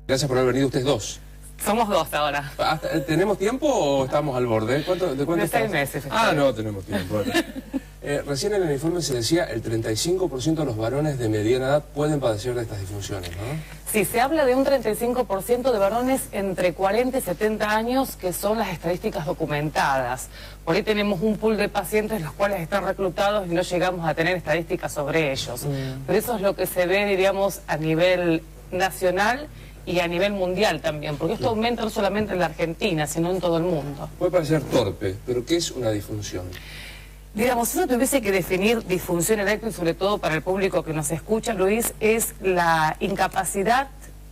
Gracias por haber venido ustedes dos. Somos dos ahora. ¿Tenemos tiempo o estamos al borde? ¿De cuánto de 6 meses. No, tenemos tiempo. Recién en el informe se decía el 35% de los varones de mediana edad pueden padecer de estas disfunciones, ¿no? Sí, se habla de un 35% de varones entre 40 y 70 años, que son las estadísticas documentadas. Por ahí tenemos un pool de pacientes los cuales están reclutados y no llegamos a tener estadísticas sobre ellos. Pero eso es lo que se ve, diríamos, a nivel nacional y a nivel mundial también, porque esto aumenta no solamente en la Argentina, sino en todo el mundo. Puede parecer torpe, pero ¿qué es una disfunción? Digamos, si uno tuviese que definir disfunción eréctil, sobre todo para el público que nos escucha, Luis, es la incapacidad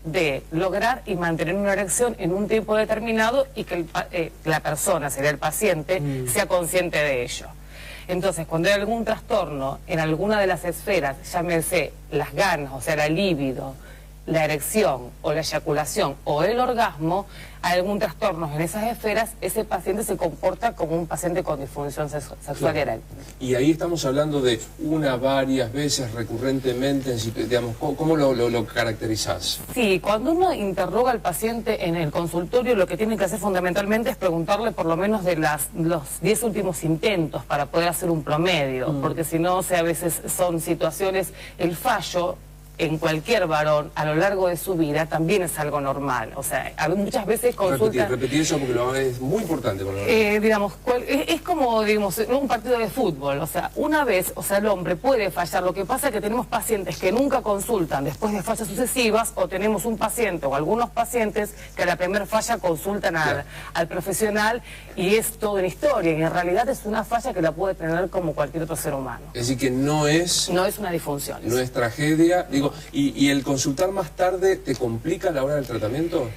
de lograr y mantener una erección en un tiempo determinado y que la persona, sería el paciente, sea consciente de ello. Entonces, cuando hay algún trastorno en alguna de las esferas, llámese las ganas, o sea, la libido, la erección o la eyaculación o el orgasmo, hay algún trastorno en esas esferas, ese paciente se comporta como un paciente con disfunción sexual eréctil. Y ahí estamos hablando de una, varias veces, recurrentemente, digamos, ¿cómo lo caracterizás? Sí, cuando uno interroga al paciente en el consultorio, lo que tiene que hacer fundamentalmente es preguntarle por lo menos de los 10 últimos intentos para poder hacer un promedio, porque si no, o sea, a veces son situaciones, el fallo en cualquier varón a lo largo de su vida también es algo normal. O sea, muchas veces consulta... Repetir eso porque es muy importante. Digamos, es como, digamos, un partido de fútbol. O sea, una vez, o sea, el hombre puede fallar. Lo que pasa es que tenemos pacientes que nunca consultan después de fallas sucesivas, o tenemos un paciente o algunos pacientes que a la primera falla consultan al profesional y es toda una historia. Y en realidad es una falla que la puede tener como cualquier otro ser humano. Es decir, que no es una disfunción. No es tragedia. Digo, ¿y el consultar más tarde te complica a la hora del tratamiento?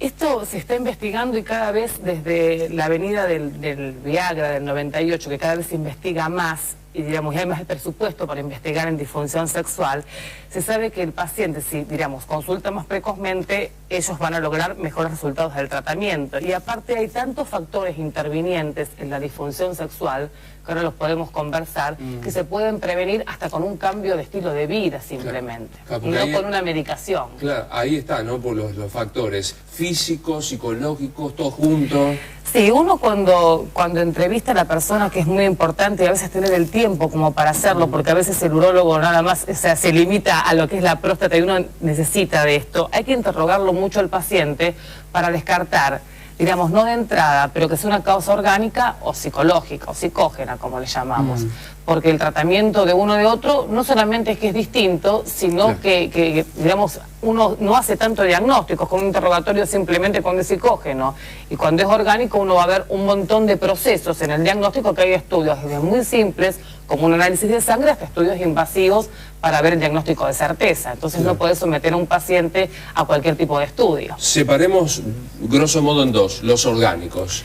Esto se está investigando y cada vez desde la venida del Viagra del 98, que cada vez se investiga más, y digamos, y hay más presupuesto para investigar en disfunción sexual, se sabe que el paciente, si digamos, consulta más precozmente, ellos van a lograr mejores resultados del tratamiento. Y aparte hay tantos factores intervinientes en la disfunción sexual, que ahora los podemos conversar, que se pueden prevenir hasta con un cambio de estilo de vida simplemente, y no con una medicación. Claro, ahí está, ¿no? Por los factores físicos, psicológicos, todos juntos. Sí, uno cuando entrevista a la persona, que es muy importante, y a veces tener el tiempo como para hacerlo, porque a veces el urólogo nada más, o sea, se limita a lo que es la próstata y uno necesita de esto, hay que interrogarlo mucho al paciente para descartar, digamos, no de entrada, pero que sea una causa orgánica o psicológica o psicógena, como le llamamos. Porque el tratamiento de uno de otro no solamente es que es distinto, sino que digamos, uno no hace tanto diagnósticos con un interrogatorio simplemente con el psicógeno. Y cuando es orgánico uno va a ver un montón de procesos en el diagnóstico, que hay estudios desde muy simples, como un análisis de sangre, hasta estudios invasivos para ver el diagnóstico de certeza. Entonces no podés someter a un paciente a cualquier tipo de estudio. Separemos grosso modo en dos, los orgánicos.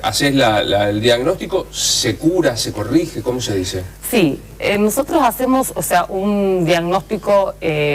Haces el diagnóstico, ¿se cura, se corrige? ¿Cómo se dice? Sí, nosotros hacemos, o sea, un diagnóstico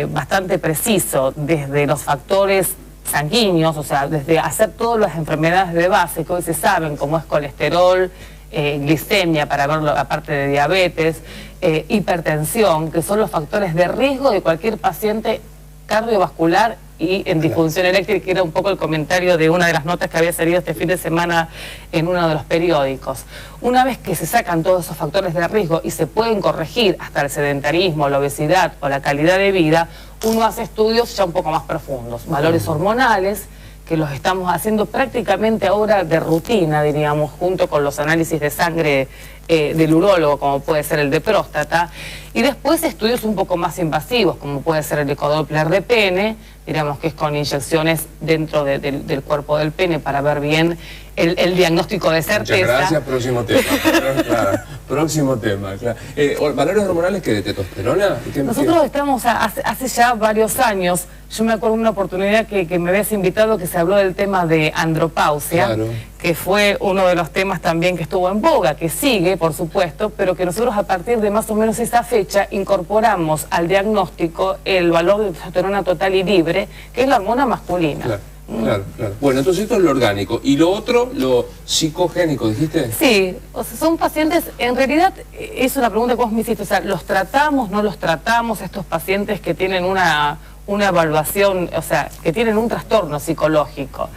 bastante preciso, desde los factores sanguíneos, o sea, desde hacer todas las enfermedades de base que hoy se saben, como es colesterol, glicemia, para verlo aparte de diabetes, hipertensión, que son los factores de riesgo de cualquier paciente cardiovascular y en disfunción eréctil, que era un poco el comentario de una de las notas que había salido este fin de semana en uno de los periódicos. Una vez que se sacan todos esos factores de riesgo y se pueden corregir hasta el sedentarismo, la obesidad o la calidad de vida, uno hace estudios ya un poco más profundos, valores hormonales, que los estamos haciendo prácticamente ahora de rutina, diríamos, junto con los análisis de sangre del urólogo, como puede ser el de próstata, y después estudios un poco más invasivos, como puede ser el ecodoppler de pene, diríamos que es con inyecciones dentro del cuerpo del pene para ver bien el diagnóstico de certeza. Muchas gracias, próximo tema. Claro, próximo tema, claro. ¿Valores hormonales que de testosterona? Nosotros estamos hace ya varios años, yo me acuerdo de una oportunidad que me habías invitado, que se habló del tema de andropausia, que fue uno de los temas también que estuvo en boga, que sigue, por supuesto, pero que nosotros a partir de más o menos esa fecha incorporamos al diagnóstico el valor de testosterona total y libre, que es la hormona masculina. Claro. Bueno, entonces esto es lo orgánico. ¿Y lo otro, lo psicogénico, dijiste? Sí, o sea, son pacientes, en realidad es una pregunta que vos me hiciste, o sea, ¿los tratamos, no los tratamos, estos pacientes que tienen una evaluación, o sea, que tienen un trastorno psicológico.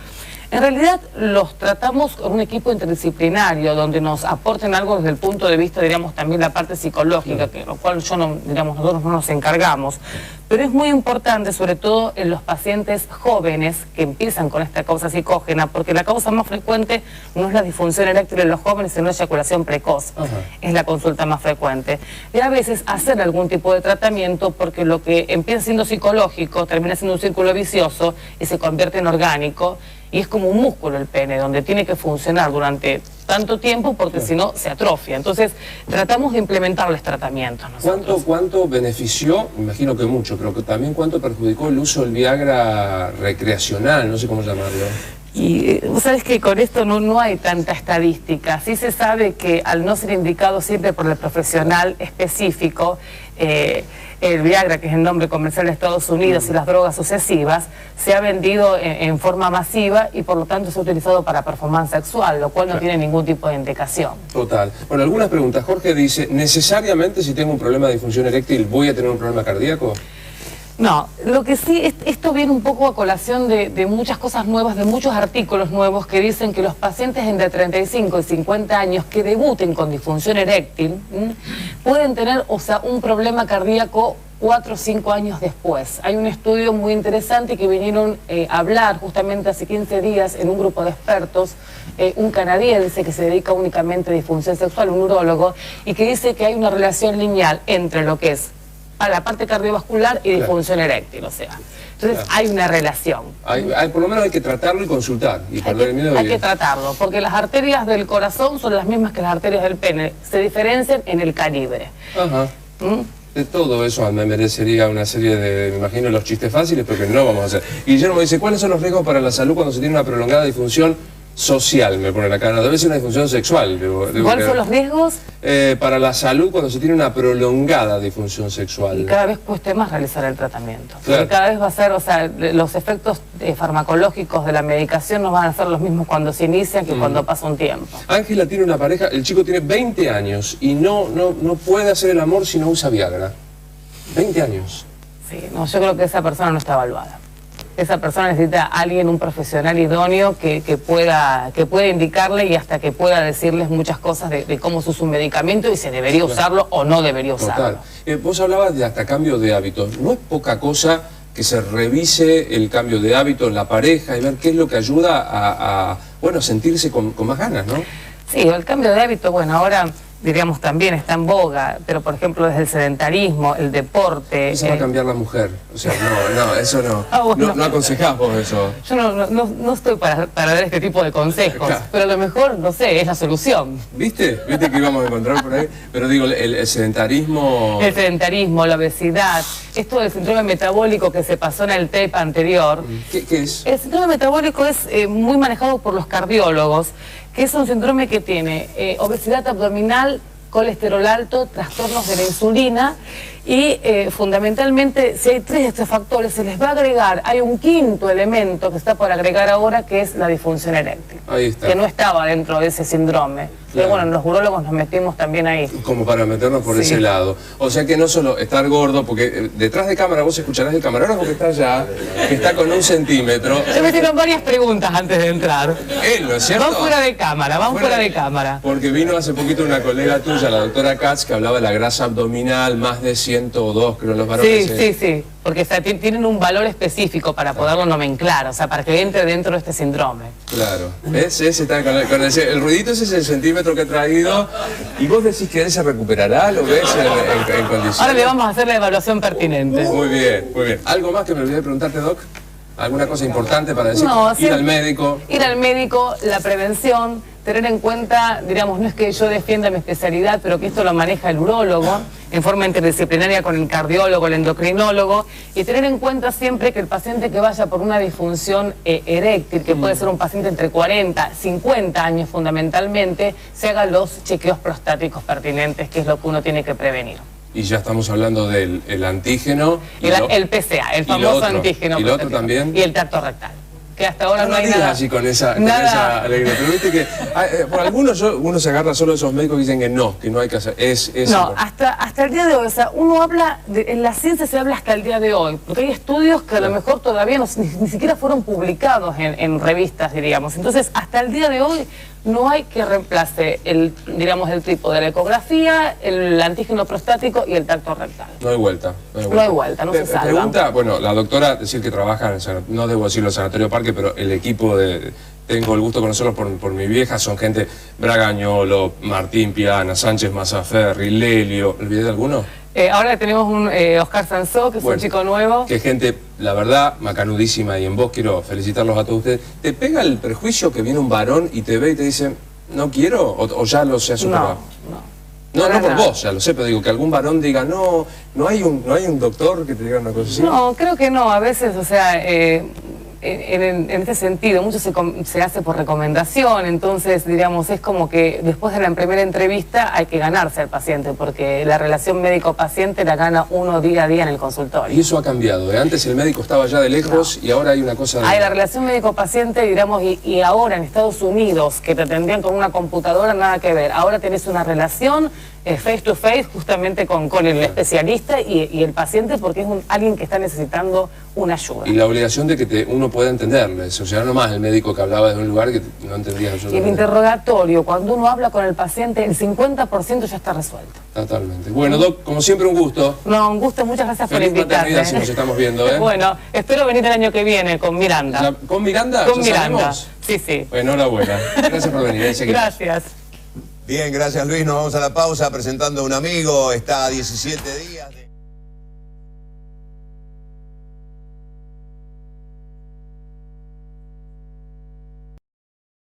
En realidad los tratamos con un equipo interdisciplinario donde nos aporten algo desde el punto de vista, diríamos, también la parte psicológica, que lo cual nosotros no nos encargamos. Pero es muy importante, sobre todo en los pacientes jóvenes que empiezan con esta causa psicógena, porque la causa más frecuente no es la disfunción eréctil en los jóvenes, sino la eyaculación precoz. Es la consulta más frecuente. Y a veces hacer algún tipo de tratamiento, porque lo que empieza siendo psicológico termina siendo un círculo vicioso y se convierte en orgánico. Y es como un músculo el pene, donde tiene que funcionar durante tanto tiempo porque si no se atrofia. Entonces tratamos de implementarles tratamientos. ¿Cuánto benefició? Me imagino que mucho, pero que también cuánto perjudicó el uso del Viagra recreacional, no sé cómo llamarlo. Y vos sabés que con esto no hay tanta estadística. Sí se sabe que al no ser indicado siempre por el profesional específico, el Viagra, que es el nombre comercial de Estados Unidos, y las drogas sucesivas, se ha vendido en forma masiva y por lo tanto se ha utilizado para performance sexual, lo cual no tiene ningún tipo de indicación. Total. Bueno, algunas preguntas. Jorge dice, ¿necesariamente si tengo un problema de disfunción eréctil voy a tener un problema cardíaco? No, lo que sí, esto viene un poco a colación de muchas cosas nuevas, de muchos artículos nuevos que dicen que los pacientes entre 35 y 50 años que debuten con disfunción eréctil pueden tener, o sea, un problema cardíaco 4 o 5 años después. Hay un estudio muy interesante que vinieron a hablar justamente hace 15 días en un grupo de expertos, un canadiense que se dedica únicamente a disfunción sexual, un urólogo, y que dice que hay una relación lineal entre lo que es a la parte cardiovascular y disfunción eréctil, o sea. Entonces hay una relación. Por lo menos hay que tratarlo y consultar. Y hay que tratarlo, porque las arterias del corazón son las mismas que las arterias del pene. Se diferencian en el calibre. De todo eso me merecería una serie de, me imagino, los chistes fáciles, pero que no vamos a hacer. Guillermo dice, ¿cuáles son los riesgos para la salud cuando se tiene una prolongada disfunción social? Me pone acá, no debe ser una disfunción sexual. ¿Cuáles son los riesgos? Para la salud cuando se tiene una prolongada disfunción sexual. Y cada vez cueste más realizar el tratamiento. Claro. Porque cada vez va a ser, o sea, los efectos farmacológicos de la medicación no van a ser los mismos cuando se inician que cuando pasa un tiempo. Ángela tiene una pareja, el chico tiene 20 años y no puede hacer el amor si no usa Viagra. 20 años. Sí, no, yo creo que esa persona no está evaluada. Esa persona necesita a alguien, un profesional idóneo que pueda indicarle y hasta que pueda decirles muchas cosas de cómo se usa un medicamento y si debería usarlo o no debería usarlo. Vos hablabas de hasta cambio de hábitos. ¿No es poca cosa que se revise el cambio de hábito en la pareja y ver qué es lo que ayuda a sentirse con más ganas, ¿no? Sí, el cambio de hábito, bueno, ahora diríamos también está en boga, pero por ejemplo desde el sedentarismo, el deporte... Eso va a cambiar la mujer, o sea, eso no, bueno. no aconsejás vos eso. Yo no estoy para dar este tipo de consejos, claro. Pero a lo mejor, no sé, es la solución. ¿Viste que íbamos a encontrar por ahí? Pero digo, el sedentarismo... El sedentarismo, la obesidad, esto del síndrome metabólico que se pasó en el tape anterior. ¿Qué es? El síndrome metabólico es muy manejado por los cardiólogos, que es un síndrome que tiene obesidad abdominal, colesterol alto, trastornos de la insulina y fundamentalmente si hay 3 de estos factores se les va a agregar, hay un 5º elemento que está por agregar ahora que es la disfunción eréctil. Ahí está. Que no estaba dentro de ese síndrome. Pero bueno, los urólogos nos metimos también ahí. Como para meternos por ese lado. O sea que no solo estar gordo, porque detrás de cámara vos escucharás el camarógrafo que está allá, que está con 1 centímetro. Se me hicieron varias preguntas antes de entrar. ¿No es cierto? Vamos fuera de cámara, Porque vino hace poquito una colega tuya, la doctora Katz, que hablaba de la grasa abdominal, más de 102, creo, los varones. Sí. Porque tienen un valor específico para poderlo nomenclar, o sea, para que entre dentro de este síndrome. Claro. ¿Ves? Ese está el ruidito ese es el centímetro que he traído. Y vos decís que él se recuperará, ¿lo ves en condiciones? Ahora le vamos a hacer la evaluación pertinente. Muy bien, muy bien. ¿Algo más que me olvidé de preguntarte, Doc? ¿Alguna cosa importante para decir? No, ir al médico. Ir al médico, la prevención, tener en cuenta, diríamos, no es que yo defienda mi especialidad, pero que esto lo maneja el urólogo en forma interdisciplinaria con el cardiólogo, el endocrinólogo, y tener en cuenta siempre que el paciente que vaya por una disfunción eréctil, que puede ser un paciente entre 40, 50 años fundamentalmente, se haga los chequeos prostáticos pertinentes, que es lo que uno tiene que prevenir. Y ya estamos hablando del antígeno. El PSA, el famoso antígeno. ¿Y el otro también? Y el tacto rectal, que hasta ahora no hay digas nada. así con esa alegría, pero viste que por algunos uno se agarra solo de esos médicos que dicen que no hay que hacer. No, hasta el día de hoy, o sea, uno habla, en la ciencia se habla hasta el día de hoy, porque hay estudios que a lo mejor todavía ni siquiera fueron publicados en revistas, diríamos. Entonces, hasta el día de hoy no hay que reemplace el tipo de la ecografía, el antígeno prostático y el tacto rectal. No hay vuelta. No se salva. Pregunta, bueno, la doctora, decir que trabaja en el no debo decirlo, Sanatorio Parque, pero el equipo tengo el gusto de conocerlos por mi vieja, son gente Bragañolo, Martín Piana, Sánchez Mazaferri, Lelio, ¿olvidé de alguno? Ahora tenemos un Oscar Sansó, que es un chico nuevo. Que gente, la verdad, macanudísima, y en vos quiero felicitarlos a todos ustedes. ¿Te pega el prejuicio que viene un varón y te ve y te dice, no quiero, o ya lo se ha superado? No por vos, ya lo sé, pero digo, que algún varón diga, no hay un doctor que te diga una cosa así. No, creo que no, a veces, o sea, en este sentido, mucho se hace por recomendación, entonces, diríamos, es como que después de la primera entrevista hay que ganarse al paciente, porque la relación médico-paciente la gana uno día a día en el consultorio. Y eso ha cambiado, antes el médico estaba ya de lejos y ahora hay una cosa... Hay la relación médico-paciente, digamos, y ahora en Estados Unidos, que te atendían con una computadora, nada que ver. Ahora tenés una relación face to face justamente con el especialista y el paciente, porque es alguien que está necesitando una ayuda. Y la obligación de que uno pueda entenderles, o sea, no más el médico que hablaba de un lugar que no entendía absolutamente. Y el interrogatorio, cuando uno habla con el paciente, el 50% ya está resuelto. Totalmente. Bueno, Doc, como siempre un gusto. No, un gusto, muchas gracias por invitarme. invitarme. Feliz maternidad si nos estamos viendo, ¿eh? Bueno, espero venir el año que viene con Miranda. ¿Con Miranda? Con Miranda, sabemos? sí. Bueno, enhorabuena. Gracias por venir. Gracias. Bien, gracias Luis. Nos vamos a la pausa presentando a un amigo. Está a 17 días de...